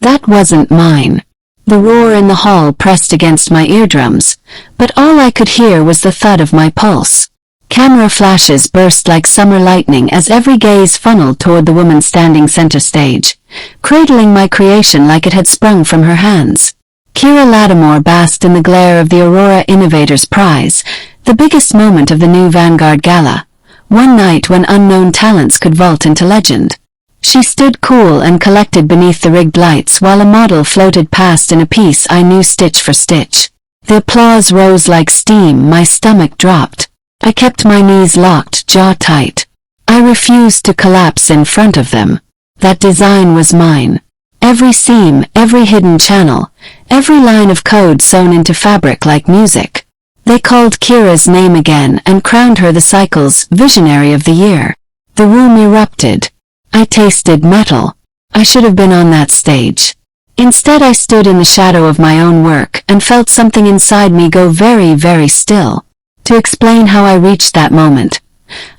That wasn't mine. The roar in the hall pressed against my eardrums, but all I could hear was the thud of my pulse. Camera flashes burst like summer lightning as every gaze funneled toward the woman standing center stage, cradling my creation like it had sprung from her hands. Kira Lattimore basked in the glare of the Aurora Innovators Prize, the biggest moment of the new Vanguard Gala, one night when unknown talents could vault into legend. She stood cool and collected beneath the rigged lights while a model floated past in a piece I knew stitch for stitch. The applause rose like steam, my stomach dropped. I kept my knees locked, jaw tight. I refused to collapse in front of them. That design was mine. Every seam, every hidden channel, every line of code sewn into fabric like music. They called Kira's name again and crowned her the cycle's Visionary of the Year. The room erupted. I tasted metal. I should have been on that stage. Instead I stood in the shadow of my own work and felt something inside me go very, very still. To explain how I reached that moment,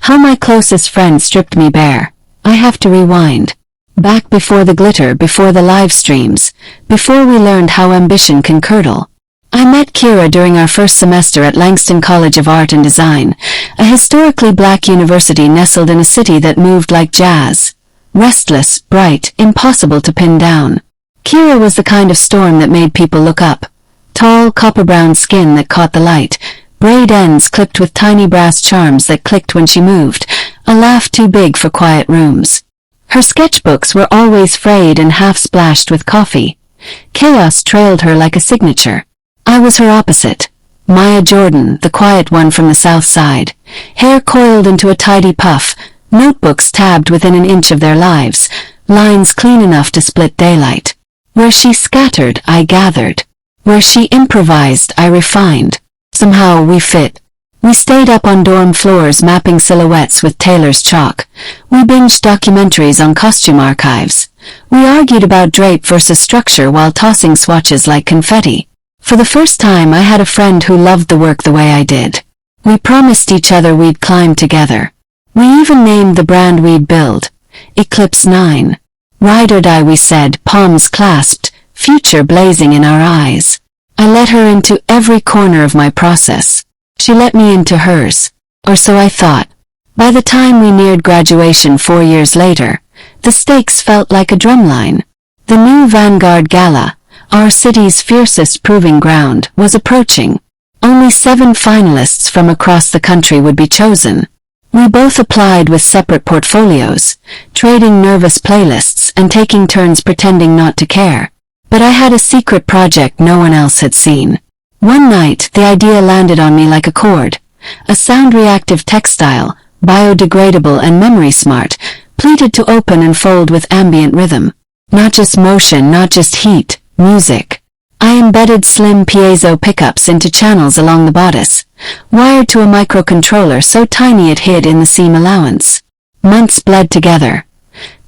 how my closest friend stripped me bare, I have to rewind. Back before the glitter, before the live streams, before we learned how ambition can curdle. I met Kira during our first semester at Langston College of Art and Design, a historically black university nestled in a city that moved like jazz. Restless, bright, impossible to pin down. Kira was the kind of storm that made people look up. Tall, copper-brown skin that caught the light, braid ends clipped with tiny brass charms that clicked when she moved, a laugh too big for quiet rooms. Her sketchbooks were always frayed and half-splashed with coffee. Chaos trailed her like a signature. I was her opposite. Maya Jordan, the quiet one from the South Side. Hair coiled into a tidy puff, notebooks tabbed within an inch of their lives, lines clean enough to split daylight. Where she scattered, I gathered. Where she improvised, I refined. Somehow we fit. We stayed up on dorm floors mapping silhouettes with Taylor's chalk. We binged documentaries on costume archives. We argued about drape versus structure while tossing swatches like confetti. For the first time I had a friend who loved the work the way I did. We promised each other we'd climb together. We even named the brand we'd build. Eclipse 9. Ride or die, we said, palms clasped, future blazing in our eyes. I let her into every corner of my process. She let me into hers. Or so I thought. By the time we neared graduation 4 years later, the stakes felt like a drumline. The new Vanguard Gala, our city's fiercest proving ground, was approaching. Only 7 finalists from across the country would be chosen. We both applied with separate portfolios, trading nervous playlists and taking turns pretending not to care. But I had a secret project no one else had seen. One night, the idea landed on me like a chord. A sound-reactive textile, biodegradable and memory-smart, pleated to open and fold with ambient rhythm. Not just motion, not just heat, music. I embedded slim piezo pickups into channels along the bodice, wired to a microcontroller so tiny it hid in the seam allowance. Months bled together.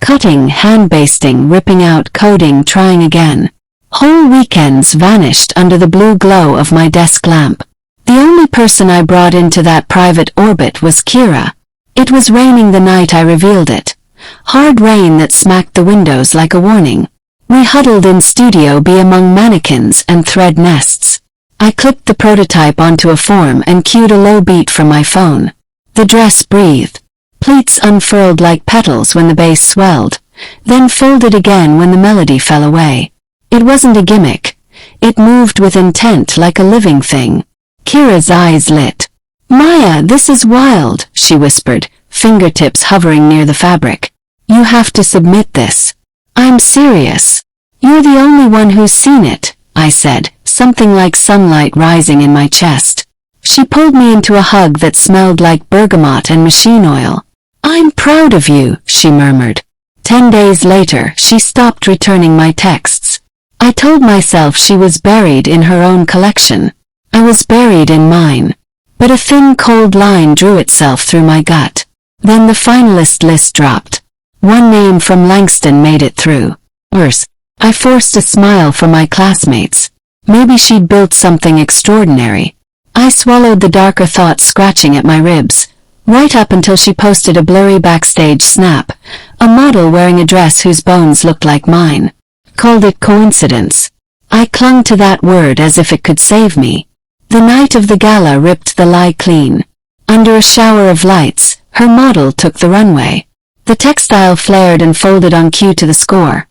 Cutting, hand-basting, ripping out, coding, trying again. Whole weekends vanished under the blue glow of my desk lamp. The only person I brought into that private orbit was Kira. It was raining the night I revealed it. Hard rain that smacked the windows like a warning. We huddled in Studio B among mannequins and thread nests. I clipped the prototype onto a form and cued a low beat from my phone. The dress breathed. Pleats unfurled like petals when the bass swelled, then folded again when the melody fell away. It wasn't a gimmick. It moved with intent like a living thing. Kira's eyes lit. "Maya, this is wild," she whispered, fingertips hovering near the fabric. "You have to submit this." "I'm serious." "You're the only one who's seen it," I said, something like sunlight rising in my chest. She pulled me into a hug that smelled like bergamot and machine oil. "I'm proud of you," she murmured. 10 days later, she stopped returning my texts. I told myself she was buried in her own collection. I was buried in mine. But a thin, cold line drew itself through my gut. Then the finalist list dropped. One name from Langston made it through. Worse, I forced a smile from my classmates. Maybe she'd built something extraordinary. I swallowed the darker thoughts scratching at my ribs, right up until she posted a blurry backstage snap, a model wearing a dress whose bones looked like mine. called it coincidence. I clung to that word as if it could save me. The night of the gala ripped the lie clean. Under a shower of lights, her model took the runway. The textile flared and folded on cue to the score.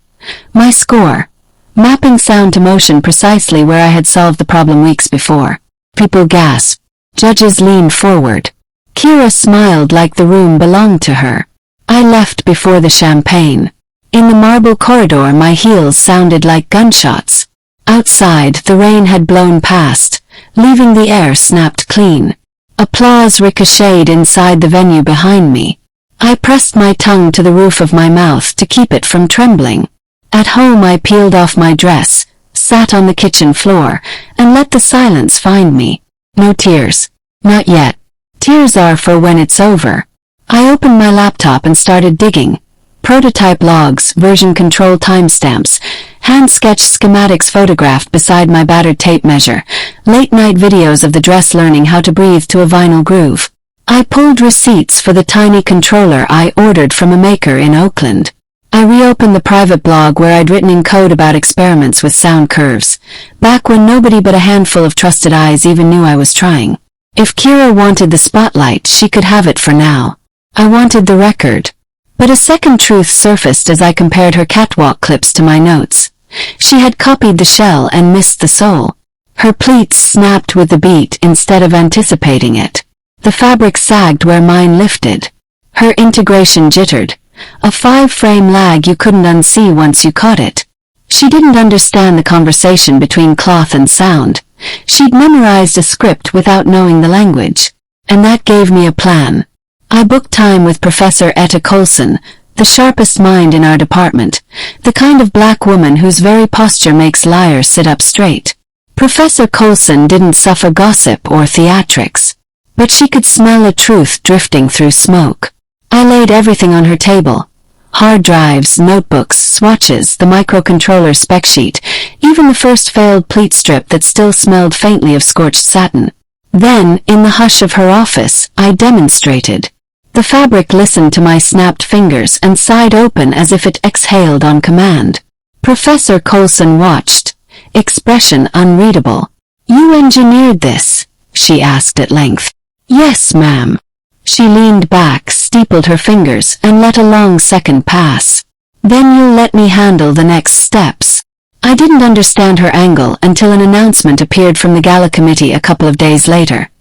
My score. Mapping sound to motion precisely where I had solved the problem weeks before. People gasped. Judges leaned forward. Kira smiled like the room belonged to her. I left before the champagne. In the marble corridor my heels sounded like gunshots. Outside, the rain had blown past, leaving the air snapped clean. Applause ricocheted inside the venue behind me. I pressed my tongue to the roof of my mouth to keep it from trembling. At home I peeled off my dress, sat on the kitchen floor, and let the silence find me. No tears. Not yet. Tears are for when it's over. I opened my laptop and started digging. Prototype logs, version control timestamps, hand-sketched schematics photographed beside my battered tape measure, late-night videos of the dress learning how to breathe to a vinyl groove. I pulled receipts for the tiny controller I ordered from a maker in Oakland. I reopened the private blog where I'd written in code about experiments with sound curves, back when nobody but a handful of trusted eyes even knew I was trying. If Kira wanted the spotlight, she could have it for now. I wanted the record. But a second truth surfaced as I compared her catwalk clips to my notes. She had copied the shell and missed the soul. Her pleats snapped with the beat instead of anticipating it. The fabric sagged where mine lifted. Her integration jittered. A 5-frame lag you couldn't unsee once you caught it. She didn't understand the conversation between cloth and sound. She'd memorized a script without knowing the language. And that gave me a plan. I booked time with Professor Etta Colson, the sharpest mind in our department, the kind of black woman whose very posture makes liars sit up straight. Professor Colson didn't suffer gossip or theatrics, but she could smell a truth drifting through smoke. I laid everything on her table. Hard drives, notebooks, swatches, the microcontroller spec sheet, even the first failed pleat strip that still smelled faintly of scorched satin. Then, in the hush of her office, I demonstrated. The fabric listened to my snapped fingers and sighed open as if it exhaled on command. Professor Colson watched, expression unreadable. "You engineered this?" she asked at length. "Yes, ma'am." She leaned back, steepled her fingers, and let a long second pass. "Then you'll let me handle the next steps." I didn't understand her angle until an announcement appeared from the gala committee a couple of days later.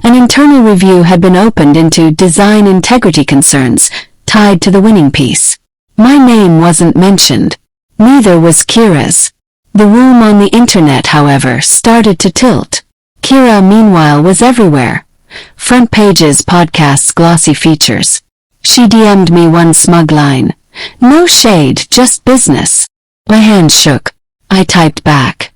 An internal review had been opened into design integrity concerns, tied to the winning piece. My name wasn't mentioned. Neither was Kira's. The room on the internet, however, started to tilt. Kira, meanwhile, was everywhere. Front pages, podcasts, glossy features. She DM'd me one smug line. "No shade, just business." My hand shook. I typed back.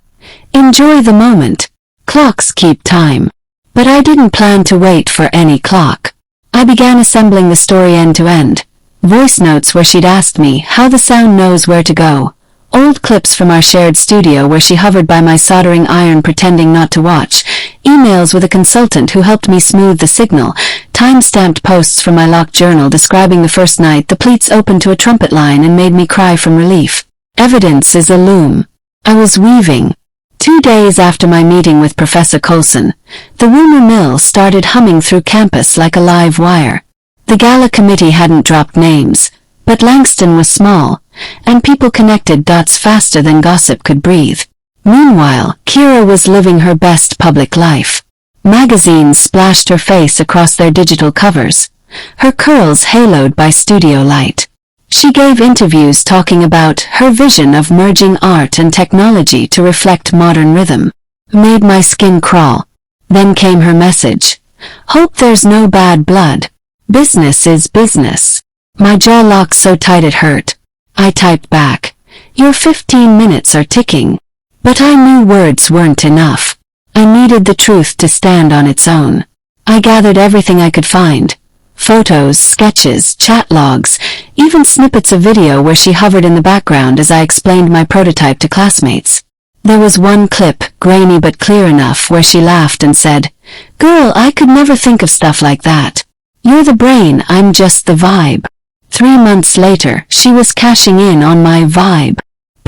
"Enjoy the moment. Clocks keep time." But I didn't plan to wait for any clock. I began assembling the story end to end. Voice notes where she'd asked me how the sound knows where to go. Old clips from our shared studio where she hovered by my soldering iron pretending not to watch. Emails with a consultant who helped me smooth the signal. Time-stamped posts from my locked journal describing the first night the pleats opened to a trumpet line and made me cry from relief. Evidence is a loom. I was weaving. 2 days after my meeting with Professor Colson, the rumor mill started humming through campus like a live wire. The gala committee hadn't dropped names, but Langston was small, and people connected dots faster than gossip could breathe. Meanwhile, Kira was living her best public life. Magazines splashed her face across their digital covers, her curls haloed by studio light. She gave interviews talking about her vision of merging art and technology to reflect modern rhythm. Made my skin crawl. Then came her message. "Hope there's no bad blood. Business is business." My jaw locked so tight it hurt. I typed back. "Your 15 minutes are ticking." But I knew words weren't enough. I needed the truth to stand on its own. I gathered everything I could find. Photos, sketches, chat logs, even snippets of video where she hovered in the background as I explained my prototype to classmates. There was one clip, grainy but clear enough, where she laughed and said, "Girl, I could never think of stuff like that. You're the brain, I'm just the vibe." 3 months later, she was cashing in on my vibe.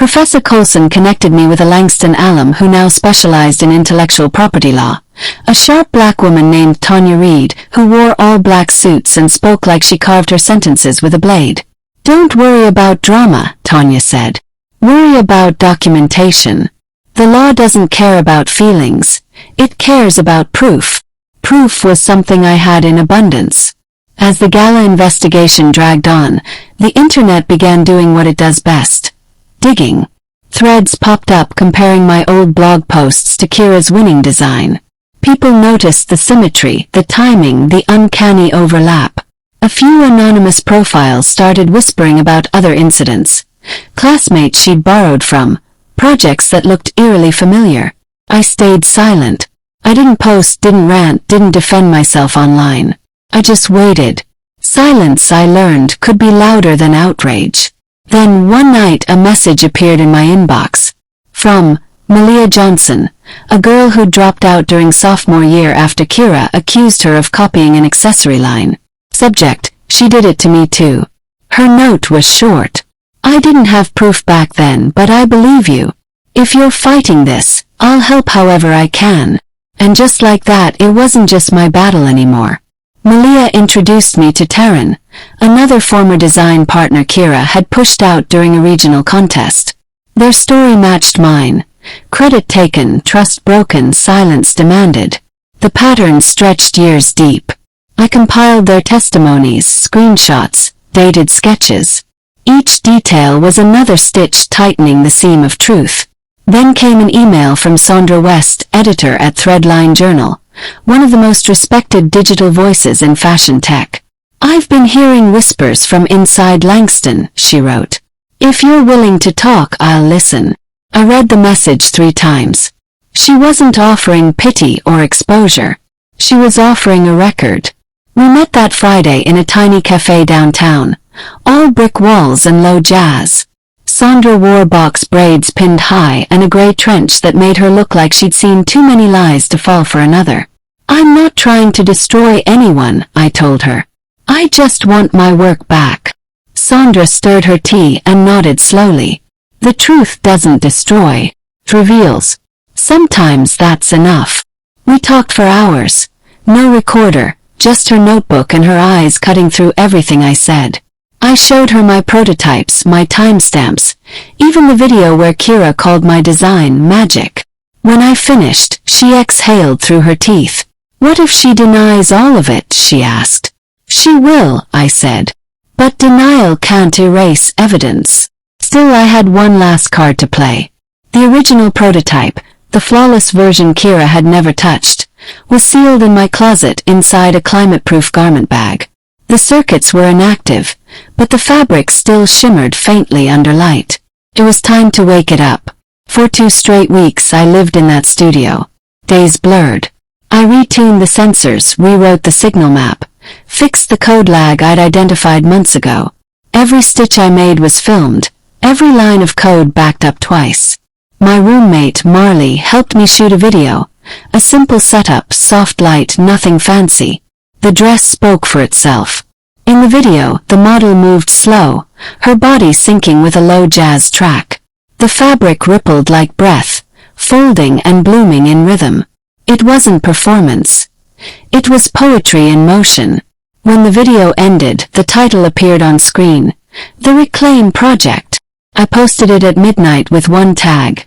Professor Coulson connected me with a Langston alum who now specialized in intellectual property law. A sharp black woman named Tanya Reid, who wore all black suits and spoke like she carved her sentences with a blade. "Don't worry about drama," Tanya said. "Worry about documentation. The law doesn't care about feelings. It cares about proof." Proof was something I had in abundance. As the gala investigation dragged on, the internet began doing what it does best. Digging. Threads popped up comparing my old blog posts to Kira's winning design. People noticed the symmetry, the timing, the uncanny overlap. A few anonymous profiles started whispering about other incidents. Classmates she'd borrowed from. Projects that looked eerily familiar. I stayed silent. I didn't post, didn't rant, didn't defend myself online. I just waited. Silence, I learned, could be louder than outrage. Then one night a message appeared in my inbox. From Malia Johnson, a girl who dropped out during sophomore year after Kira accused her of copying an accessory line. Subject: "She did it to me too." Her note was short. "I didn't have proof back then, but I believe you. If you're fighting this, I'll help however I can." And just like that, it wasn't just my battle anymore. Malia introduced me to Taryn, another former design partner Kira had pushed out during a regional contest. Their story matched mine. Credit taken, trust broken, silence demanded. The pattern stretched years deep. I compiled their testimonies, screenshots, dated sketches. Each detail was another stitch tightening the seam of truth. Then came an email from Sandra West, editor at Threadline Journal, one of the most respected digital voices in fashion tech. "I've been hearing whispers from inside Langston," she wrote. "If you're willing to talk, I'll listen." I read the message 3 times. She wasn't offering pity or exposure. She was offering a record. We met that Friday in a tiny cafe downtown. All brick walls and low jazz. Sandra wore box braids pinned high and a gray trench that made her look like she'd seen too many lies to fall for another. "I'm not trying to destroy anyone," I told her. "I just want my work back." Sandra stirred her tea and nodded slowly. "The truth doesn't destroy. It reveals. Sometimes that's enough." We talked for hours. No recorder, just her notebook and her eyes cutting through everything I said. I showed her my prototypes, my timestamps, even the video where Kira called my design magic. When I finished, she exhaled through her teeth. "What if she denies all of it?" she asked. "She will," I said. "But denial can't erase evidence." Still, I had one last card to play. The original prototype, the flawless version Kira had never touched, was sealed in my closet inside a climate-proof garment bag. The circuits were inactive, but the fabric still shimmered faintly under light. It was time to wake it up. For 2 straight weeks I lived in that studio. Days blurred. I retuned the sensors, rewrote the signal map, fixed the code lag I'd identified months ago. Every stitch I made was filmed, every line of code backed up twice. My roommate, Marley, helped me shoot a video. A simple setup, soft light, nothing fancy. The dress spoke for itself. In the video, the model moved slow, her body syncing with a low jazz track. The fabric rippled like breath, folding and blooming in rhythm. It wasn't performance. It was poetry in motion. When the video ended, the title appeared on screen. The Reclaim Project. I posted it at midnight with one tag.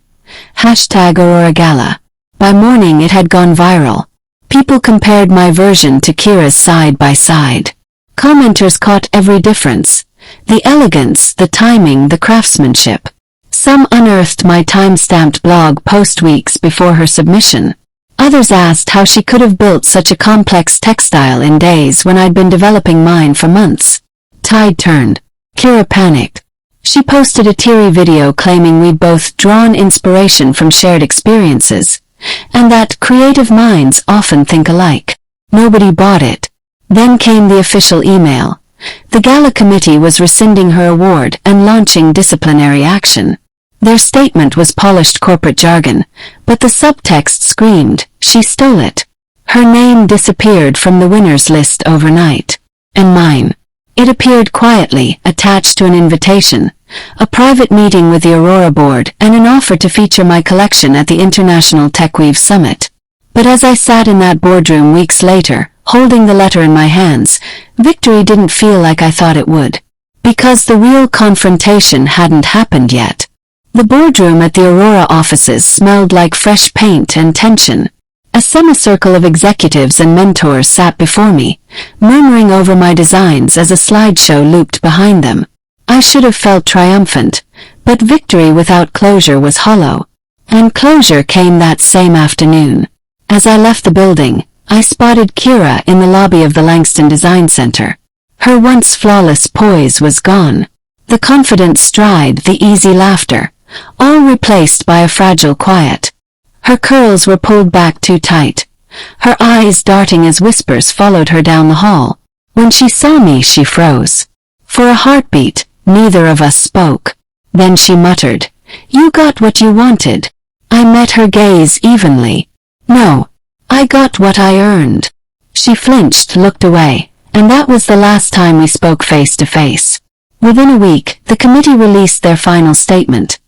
#AuroraGala. By morning it had gone viral. People compared my version to Kira's side by side. Commenters caught every difference. The elegance, the timing, the craftsmanship. Some unearthed my time-stamped blog post weeks before her submission. Others asked how she could have built such a complex textile in days when I'd been developing mine for months. Tide turned. Kira panicked. She posted a teary video claiming we'd both drawn inspiration from shared experiences, and that creative minds often think alike. Nobody bought it. Then came the official email. The gala committee was rescinding her award and launching disciplinary action. Their statement was polished corporate jargon, but the subtext screamed, "She stole it." Her name disappeared from the winners list overnight. And mine. It appeared quietly, attached to an invitation, a private meeting with the Aurora board, and an offer to feature my collection at the International TechWeave Summit. But as I sat in that boardroom weeks later, holding the letter in my hands, victory didn't feel like I thought it would. Because the real confrontation hadn't happened yet. The boardroom at the Aurora offices smelled like fresh paint and tension. A semicircle of executives and mentors sat before me, murmuring over my designs as a slideshow looped behind them. I should have felt triumphant, but victory without closure was hollow. And closure came that same afternoon. As I left the building, I spotted Kira in the lobby of the Langston Design Center. Her once flawless poise was gone. The confident stride, the easy laughter, all replaced by a fragile quiet. Her curls were pulled back too tight, her eyes darting as whispers followed her down the hall. When she saw me, she froze. For a heartbeat, neither of us spoke. Then she muttered, "You got what you wanted." I met her gaze evenly. "No, I got what I earned." She flinched, looked away, and that was the last time we spoke face to face. Within a week, the committee released their final statement.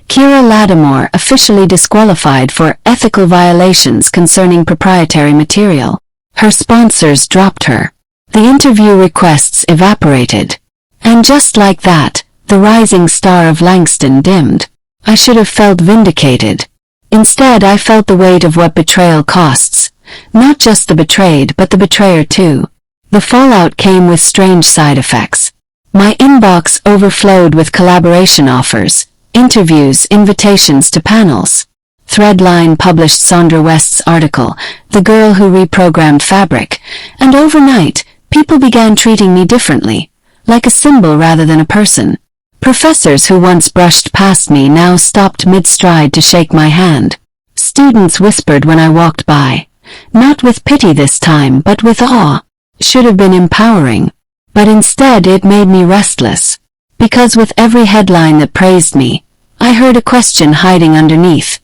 Kira Lattimore officially disqualified for ethical violations concerning proprietary material. Her sponsors dropped her. The interview requests evaporated. And just like that, the rising star of Langston dimmed. I should have felt vindicated. Instead, I felt the weight of what betrayal costs. Not just the betrayed, but the betrayer too. The fallout came with strange side effects. My inbox overflowed with collaboration offers, interviews, invitations to panels. Threadline published Sandra West's article, "The Girl Who Reprogrammed Fabric," and overnight, people began treating me differently, like a symbol rather than a person. Professors who once brushed past me now stopped mid-stride to shake my hand. Students whispered when I walked by, not with pity this time, but with awe. Should have been empowering. But instead it made me restless. Because with every headline that praised me, I heard a question hiding underneath.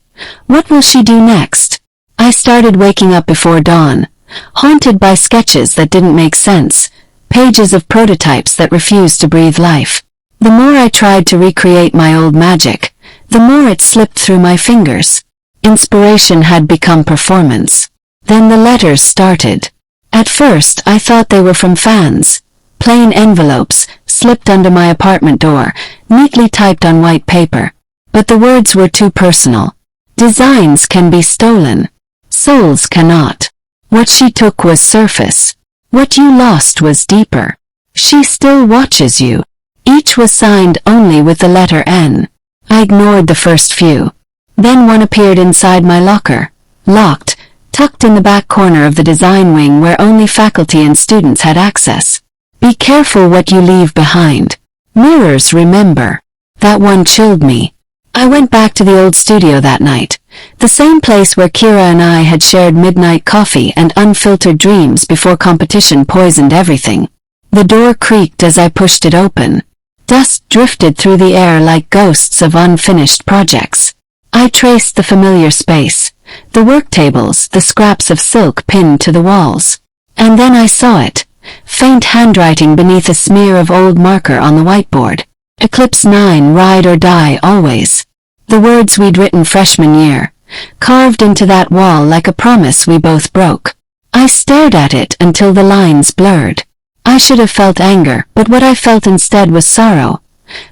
What will she do next? I started waking up before dawn, haunted by sketches that didn't make sense, pages of prototypes that refused to breathe life. The more I tried to recreate my old magic, the more it slipped through my fingers. Inspiration had become performance. Then the letters started. At first, I thought they were from fans. Plain envelopes, slipped under my apartment door, neatly typed on white paper. But the words were too personal. Designs can be stolen. Souls cannot. What she took was surface. What you lost was deeper. She still watches you. Each was signed only with the letter N. I ignored the first few. Then one appeared inside my locker, locked, tucked in the back corner of the design wing where only faculty and students had access. Be careful what you leave behind. Mirrors remember. That one chilled me. I went back to the old studio that night, the same place where Kira and I had shared midnight coffee and unfiltered dreams before competition poisoned everything. The door creaked as I pushed it open. Dust drifted through the air like ghosts of unfinished projects. I traced the familiar space, the work tables, the scraps of silk pinned to the walls. And then I saw it. Faint handwriting beneath a smear of old marker on the whiteboard. Eclipse 9, ride or die always. The words we'd written freshman year, carved into that wall like a promise we both broke. I stared at it until the lines blurred. I should have felt anger, but what I felt instead was sorrow.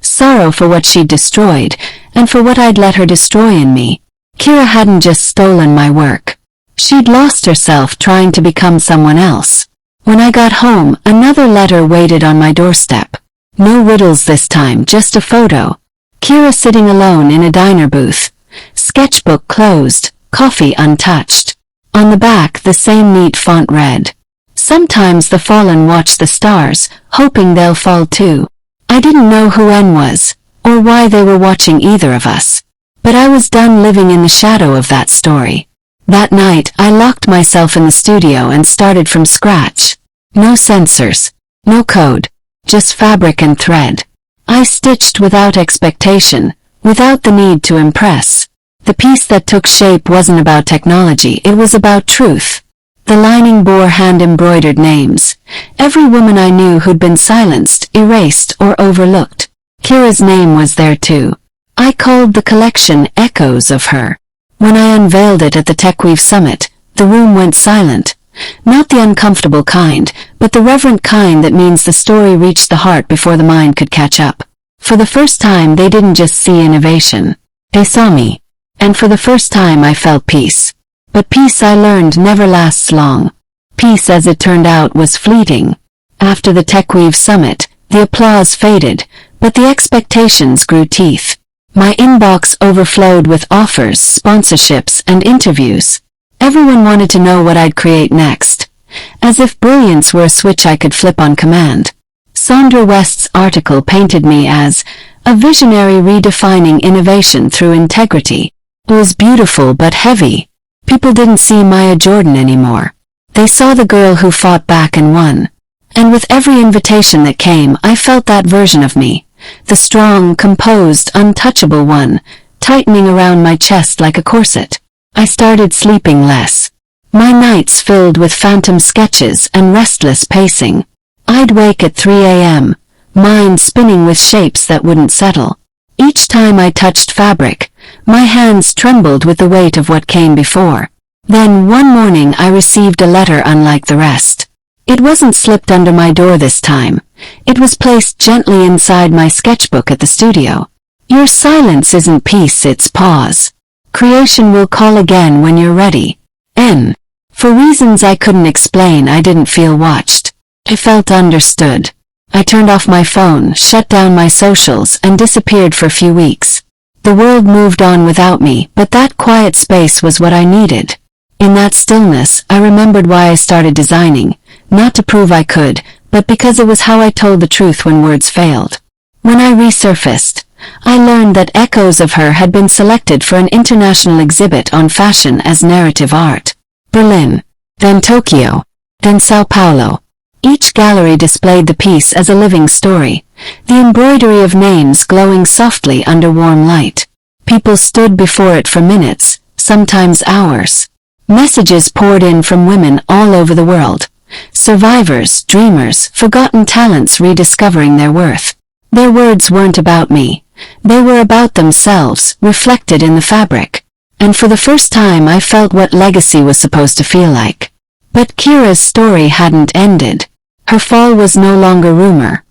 Sorrow for what she'd destroyed, and for what I'd let her destroy in me. Kira hadn't just stolen my work. She'd lost herself trying to become someone else. When I got home, another letter waited on my doorstep. No riddles this time, just a photo. Kira sitting alone in a diner booth. Sketchbook closed, coffee untouched. On the back, the same neat font read, "Sometimes the fallen watch the stars, hoping they'll fall too." I didn't know who N was, or why they were watching either of us. But I was done living in the shadow of that story. That night, I locked myself in the studio and started from scratch. No sensors, no code, just fabric and thread. I stitched without expectation, without the need to impress. The piece that took shape wasn't about technology, it was about truth. The lining bore hand-embroidered names. Every woman I knew who'd been silenced, erased, or overlooked. Kira's name was there too. I called the collection Echoes of Her. When I unveiled it at the TechWeave Summit, the room went silent. Not the uncomfortable kind, but the reverent kind that means the story reached the heart before the mind could catch up. For the first time, they didn't just see innovation. They saw me. And for the first time I felt peace. But peace, I learned, never lasts long. Peace, as it turned out, was fleeting. After the TechWeave Summit, the applause faded, but the expectations grew teeth. My inbox overflowed with offers, sponsorships, and interviews. Everyone wanted to know what I'd create next. As if brilliance were a switch I could flip on command. Sandra West's article painted me as a visionary redefining innovation through integrity. It was beautiful but heavy. People didn't see Maya Jordan anymore. They saw the girl who fought back and won. And with every invitation that came, I felt that version of me. The strong, composed, untouchable one, tightening around my chest like a corset. I started sleeping less. My nights filled with phantom sketches and restless pacing. I'd wake at 3 a.m., mind spinning with shapes that wouldn't settle. Each time I touched fabric, my hands trembled with the weight of what came before. Then one morning I received a letter unlike the rest. It wasn't slipped under my door this time. It was placed gently inside my sketchbook at the studio. Your silence isn't peace, it's pause. Creation will call again when you're ready. N. For reasons I couldn't explain, I didn't feel watched. I felt understood. I turned off my phone, shut down my socials, and disappeared for a few weeks. The world moved on without me, but that quiet space was what I needed. In that stillness, I remembered why I started designing, not to prove I could, but because it was how I told the truth when words failed. When I resurfaced, I learned that Echoes of Her had been selected for an international exhibit on fashion as narrative art. Berlin, then Tokyo, then Sao Paulo. Each gallery displayed the piece as a living story, the embroidery of names glowing softly under warm light. People stood before it for minutes, sometimes hours. Messages poured in from women all over the world. Survivors, dreamers, forgotten talents rediscovering their worth. Their words weren't about me. They were about themselves, reflected in the fabric. And for the first time I felt what legacy was supposed to feel like. But Kira's story hadn't ended. Her fall was no longer rumor.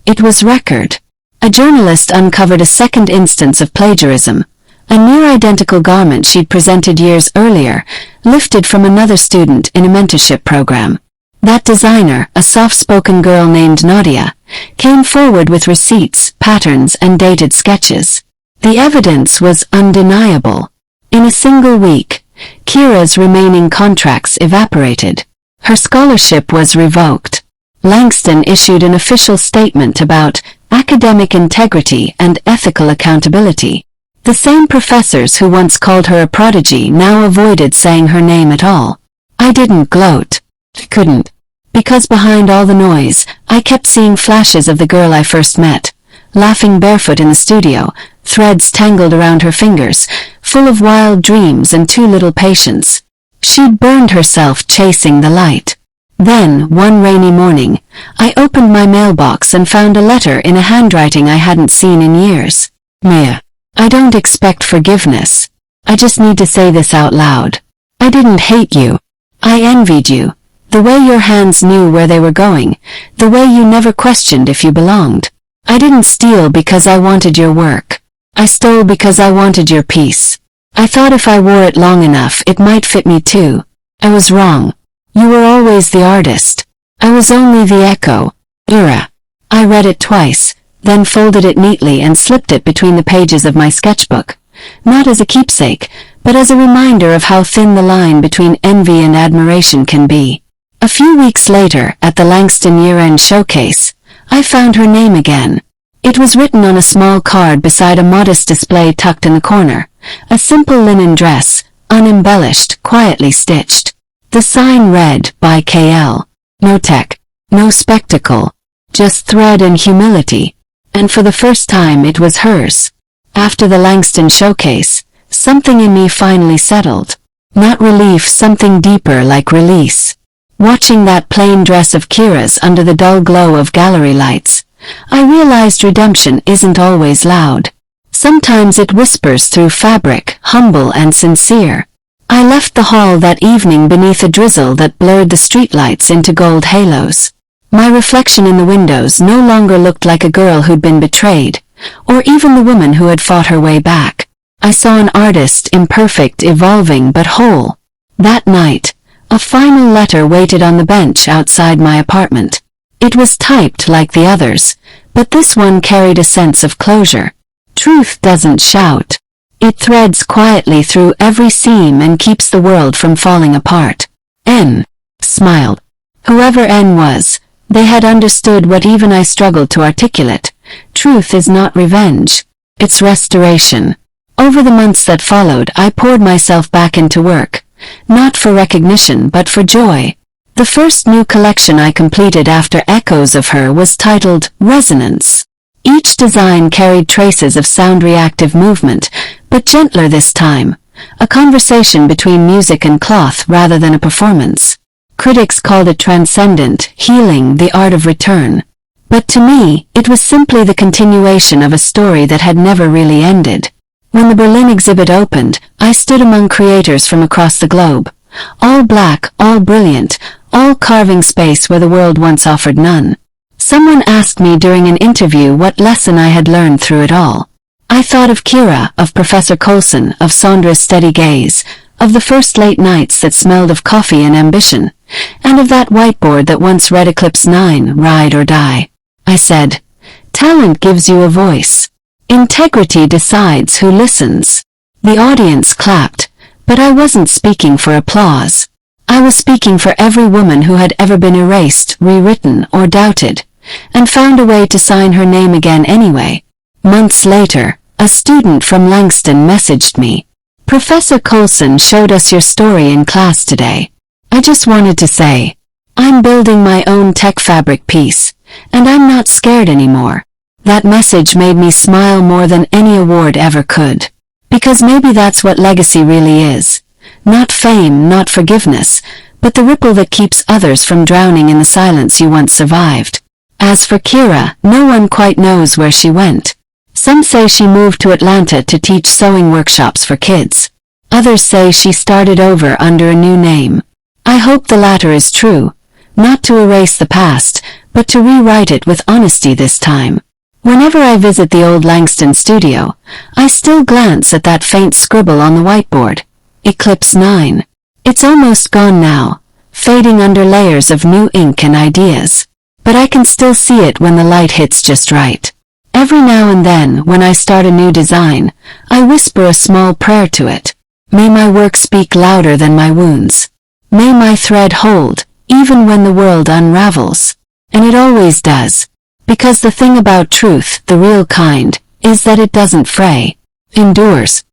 It was record. A journalist uncovered a second instance of plagiarism. A near-identical garment she'd presented years earlier, lifted from another student in a mentorship program. That designer, a soft-spoken girl named Nadia, came forward with receipts, patterns, and dated sketches. The evidence was undeniable. In a single week, Kira's remaining contracts evaporated. Her scholarship was revoked. Langston issued an official statement about academic integrity and ethical accountability. The same professors who once called her a prodigy now avoided saying her name at all. I didn't gloat. I couldn't. Because behind all the noise, I kept seeing flashes of the girl I first met, laughing barefoot in the studio, threads tangled around her fingers, full of wild dreams and too little patience. She'd burned herself chasing the light. Then, one rainy morning, I opened my mailbox and found a letter in a handwriting I hadn't seen in years. Maya, I don't expect forgiveness. I just need to say this out loud. I didn't hate you. I envied you. The way your hands knew where they were going. The way you never questioned if you belonged. I didn't steal because I wanted your work. I stole because I wanted your peace. I thought if I wore it long enough it might fit me too. I was wrong. You were always the artist. I was only the echo. Ira. I read it twice, then folded it neatly and slipped it between the pages of my sketchbook. Not as a keepsake, but as a reminder of how thin the line between envy and admiration can be. A few weeks later, at the Langston year-end showcase, I found her name again. It was written on a small card beside a modest display tucked in the corner. A simple linen dress, unembellished, quietly stitched. The sign read, by KL. No tech, no spectacle, just thread and humility. And for the first time it was hers. After the Langston showcase, something in me finally settled. Not relief, something deeper like release. Watching that plain dress of Kira's under the dull glow of gallery lights, I realized redemption isn't always loud. Sometimes it whispers through fabric, humble and sincere. I left the hall that evening beneath a drizzle that blurred the streetlights into gold halos. My reflection in the windows no longer looked like a girl who'd been betrayed, or even the woman who had fought her way back. I saw an artist, imperfect, evolving, but whole. That night, a final letter waited on the bench outside my apartment. It was typed like the others, but this one carried a sense of closure. Truth doesn't shout. It threads quietly through every seam and keeps the world from falling apart. N. smiled. Whoever N was, they had understood what even I struggled to articulate. Truth is not revenge. It's restoration. Over the months that followed, I poured myself back into work, not for recognition but for joy. The first new collection I completed after Echoes of Her was titled Resonance. Each design carried traces of sound-reactive movement, but gentler this time, a conversation between music and cloth rather than a performance. Critics called it transcendent, healing, the art of return. But to me, it was simply the continuation of a story that had never really ended. When the Berlin exhibit opened, I stood among creators from across the globe, all black, all brilliant, all carving space where the world once offered none. Someone asked me during an interview what lesson I had learned through it all. I thought of Kira, of Professor Coulson, of Sandra's steady gaze, of the first late nights that smelled of coffee and ambition, and of that whiteboard that once read Eclipse 9, Ride or Die. I said, talent gives you a voice. Integrity decides who listens. The audience clapped, but I wasn't speaking for applause. I was speaking for every woman who had ever been erased, rewritten, or doubted, and found a way to sign her name again anyway. Months later, a student from Langston messaged me. Professor Coulson showed us your story in class today. I just wanted to say, I'm building my own tech fabric piece, and I'm not scared anymore. That message made me smile more than any award ever could. Because maybe that's what legacy really is. Not fame, not forgiveness, but the ripple that keeps others from drowning in the silence you once survived. As for Kira, no one quite knows where she went. Some say she moved to Atlanta to teach sewing workshops for kids. Others say she started over under a new name. I hope the latter is true, not to erase the past, but to rewrite it with honesty this time. Whenever I visit the old Langston studio, I still glance at that faint scribble on the whiteboard. Eclipse 9. It's almost gone now, fading under layers of new ink and ideas. But I can still see it when the light hits just right. Every now and then, when I start a new design, I whisper a small prayer to it. May my work speak louder than my wounds. May my thread hold, even when the world unravels. And it always does. Because the thing about truth, the real kind, is that it doesn't fray. Endures.